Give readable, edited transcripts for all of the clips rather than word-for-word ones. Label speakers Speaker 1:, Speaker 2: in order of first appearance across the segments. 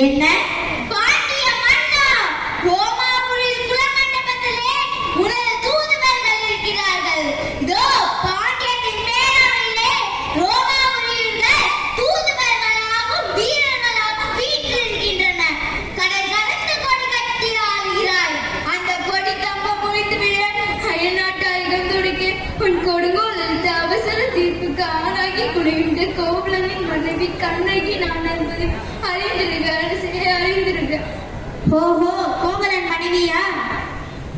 Speaker 1: என்ன
Speaker 2: பாண்டிய மன்னா, ரோமாபுரியில் குலமண்டபத்திலே உனது தூதுவர்கள் இருக்கிறார்கள். இதோ பாண்டியத்தின் மேலாவிலே ரோமாபுரியில் தூதுவர்களாகவும் வீரர்களாகவும் வீற்றிருக்கின்றன. கடல் கடந்து கொடி கட்டி ஆளுகிறாய். அந்த கொடி கம்பம் முறிந்து விழ அயல்நாட்டாரிகள் துடிக்க உன் கொடுங்கோலில் அவசர தீர்ப்புக்கு ஆளாகி குடியுண்ட கோவலனின் மனைவி கண்ணகி நான் என்பது அறிந்திருக்க.
Speaker 1: ஓஹோ, கோவலன் மனைவியா?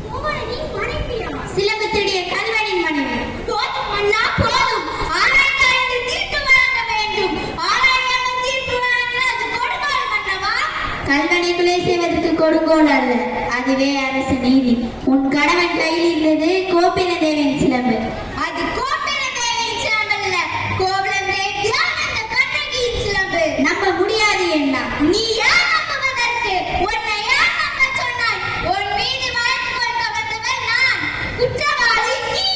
Speaker 2: கோவலனின் மனைவியா?
Speaker 1: சிலம்பத்திடைய கல்வனின் மனைவி.
Speaker 2: போதும் மன்னா, போதும். ஆராய்ந்து தீர்ப்பு வழங்க வேண்டும். ஆராயாமல் தீர்ப்பு வழங்கினால் அது கொடுங்கோல் மன்னவா?
Speaker 1: கல்வனைக்குள்ளே செய்வதற்கு கொடுங்கோல் அல்ல, அதுவே அரசு நீதி. உன் கணவன் கையில் இருந்தது கோபில தேவியின் சிலம்பு.
Speaker 2: அது கோபில தேவியின் சிலம்பு அல்ல, கோவலன் தேவியால் அந்த கண்ணகியின் சிலம்பு.
Speaker 1: நம்ப முடியாது என்ன?
Speaker 2: நீ யார் நம்புவதற்கு? உன்னை யார் நம்ப சொன்னாய்? உன் மீது வழக்கு கொடுக்க வந்தவன் நான், குற்றவாளி நீ.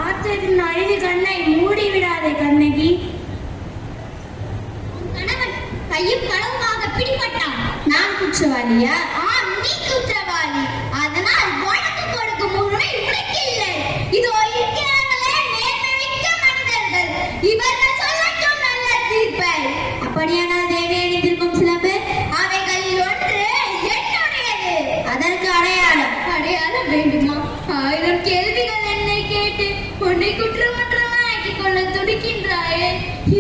Speaker 1: ஆற்றத்தின் அழிவு கண்ணை மூடிவிடாதே கண்ணகி.
Speaker 2: உன் கணவன் கையும் களவுமாக பிடிபட்டான்.
Speaker 1: நான் குற்றவாளியா?
Speaker 2: ஆம், நீ குற்றவாளி. அதனால் வழக்கு கொடுக்கும் உரிமை உனக்கில்லை. இதோ இருக்கிறார்களே நேர்மைமிக்க மனிதர்கள், இவர்கள் சொல்லட்டும் நல்ல தீர்ப்பை.
Speaker 1: அப்படியானால் தேவி அணிந்திருக்கும் சிலம்பு
Speaker 2: அவைகளில் ஒன்று என்னுடையது.
Speaker 1: அதற்கு அடையாளம்
Speaker 2: அடையாளம் வேண்டுமா? 1000 கேள்விகள் என்னை கேட்டு உன்னை குற்றமற்றவனாக்கிக் கொள்ள துடிக்கின்றாயே.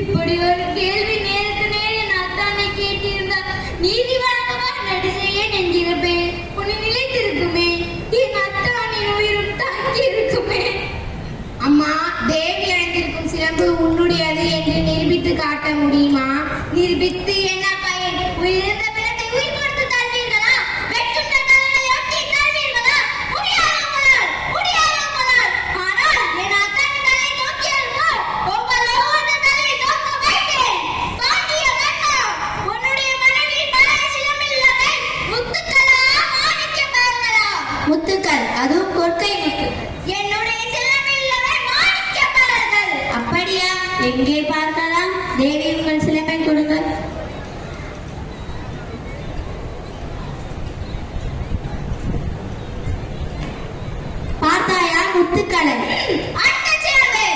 Speaker 2: இப்படி ஒரு கேள்வி நேருக்கு நேரே நான் தானே கேட்டிருந்தால் நீதி வழங்கவா நடு செய்ய நின்றிருப்பேன். உன்னை நிலைத்திருக்குமே, என் அத்தானின் உயிரும் தாங்கி இருக்குமே.
Speaker 1: அம்மா, தேவி அணிந்திருக்கும் சிலம்பு உன்னுடையது என்று நிரூபித்து காட்ட முடியுமா?
Speaker 2: நிரூபித்து என்ன பயன்? உயிரிழந்த பிணத்தை உயிர் கொடுத்து தருவீர்களா? வெட்டுண்ட தலைகளை ஒட்டி தருவீர்களா? முடியாது உங்களால், முடியாது உங்களால். ஆனால் என் அத்தானின் தலையை நோக்கியது போல் ஒவ்வொரு தலையை நோக்க வைத்தேன். பாண்டிய மன்னா, உன்னுடைய மனைவியின் மலர் சிலம்பில்லவே முத்துக்களா மாணிக்க பெயர்களா?
Speaker 1: முத்துக்கள், அதுவும் கொற்கை முத்துக்கள்.
Speaker 2: என்னுடைய சிலம்பில்லவே மாணிக்க பெயர்கள்.
Speaker 1: அப்படியா? எங்கே பார்க்கலாம்? தேவி, உங்கள் சிலம்பை கொடுங்கள். பார்த்தாயா முத்துக்களை?
Speaker 2: அந்த சிலம்பு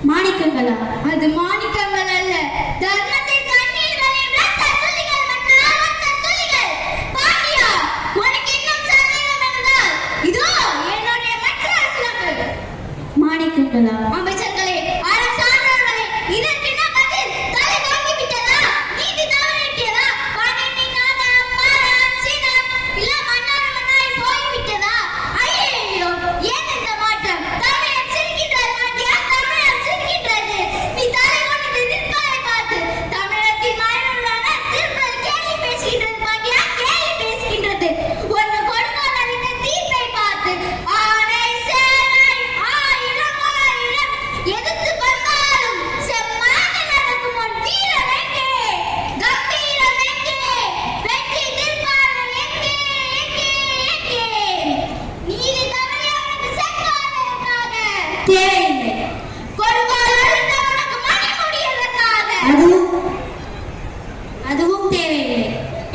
Speaker 1: மாணிக்கங்களா?
Speaker 2: அது மாணிக்கங்கள் அல்ல, தர்மத்தின் கண்ணீர் வழியும் ரத்தத் துளிகள் மன்னா, ரத்தத் துளிகள். பாண்டியா, உனக்கு இன்னும் சந்தேகம் என்றால் இதோ என்னுடைய மற்றொரு சிலம்பு.
Speaker 1: மாணிக்கங்களா?
Speaker 2: அமைச்சர்களே, அரசாண்டவர்களே, இதற்கு என்ன பதில்? தலை வாங்கி விட்டதா? நீதி தவறிவிட்டதா? பாண்டியனின் நாதம், மானம், சீனம் எல்லாம் மன்னாய் போய்விட்டதா? ஐயையோ, ஏன் இந்த மாற்றம்? தமிழன் சிரிக்கின்றது பாண்டியா, தமிழன் சிரிக்கின்றது. நீ தலை கொண்டு நிற்பாரை பார்த்து தமிழத்தின் மயனுள்ளான திருப்பதி கேலி பேசுகின்றது பாண்டியா, கேலி பேசுகின்றது. ஒன்று கொடுங்கோல் அளித்த தீர்ப்பை பார்த்து ஆனை சேனை 1000 எதிர்த்து வந்தாலும் செம்மாந்து நடக்கும் உன் வீரம் எங்கே? கம்பீரம் எங்கே? வெற்றி திருப்பார்வை எங்கே? எங்கே? நீதி தவறியவனுக்கு செங்கோல் எதற்காக?
Speaker 1: தேவையில்லை.
Speaker 2: கொடுங்கோல் அளித்தவனுக்கு மணிமுடி எதற்காக?
Speaker 1: அதுவும் தேவையில்லை.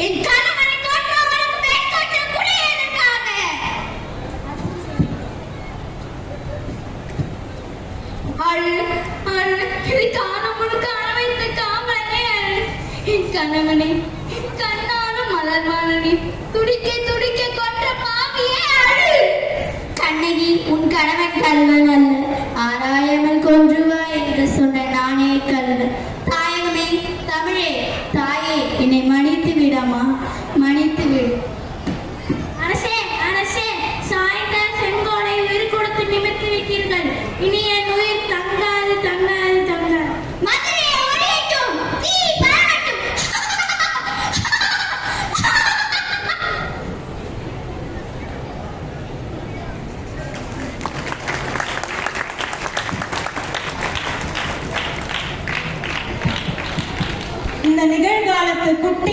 Speaker 2: என் கணவனை கொன்றவனுக்கு வெண்கொற்ற குடி எதற்காக? அழு, அழு, இதை காணம் முழுக்க வைத்த காவலனே அழு. என் கணவனை என் கண்ணாலும் மலர்வானனி துடிக்க துடிக்க கொன்ற பாவியே அழு.
Speaker 1: கண்ணகி, உன் கணவன் கல்வன் அல்ல, ஆராயாமல் கொன்றுவா என்று சொன்ன நானே கல்வன். தாயகமே, தமிழே, தாயே, என்னை மன்னித்து விடமா, மன்னித்து விடு.
Speaker 2: அரசே, அரசே, சாய்ந்த செங்கோலை உயிர் கொடுத்து நிமிர்த்தி விட்டீர்கள்.
Speaker 1: குட்டி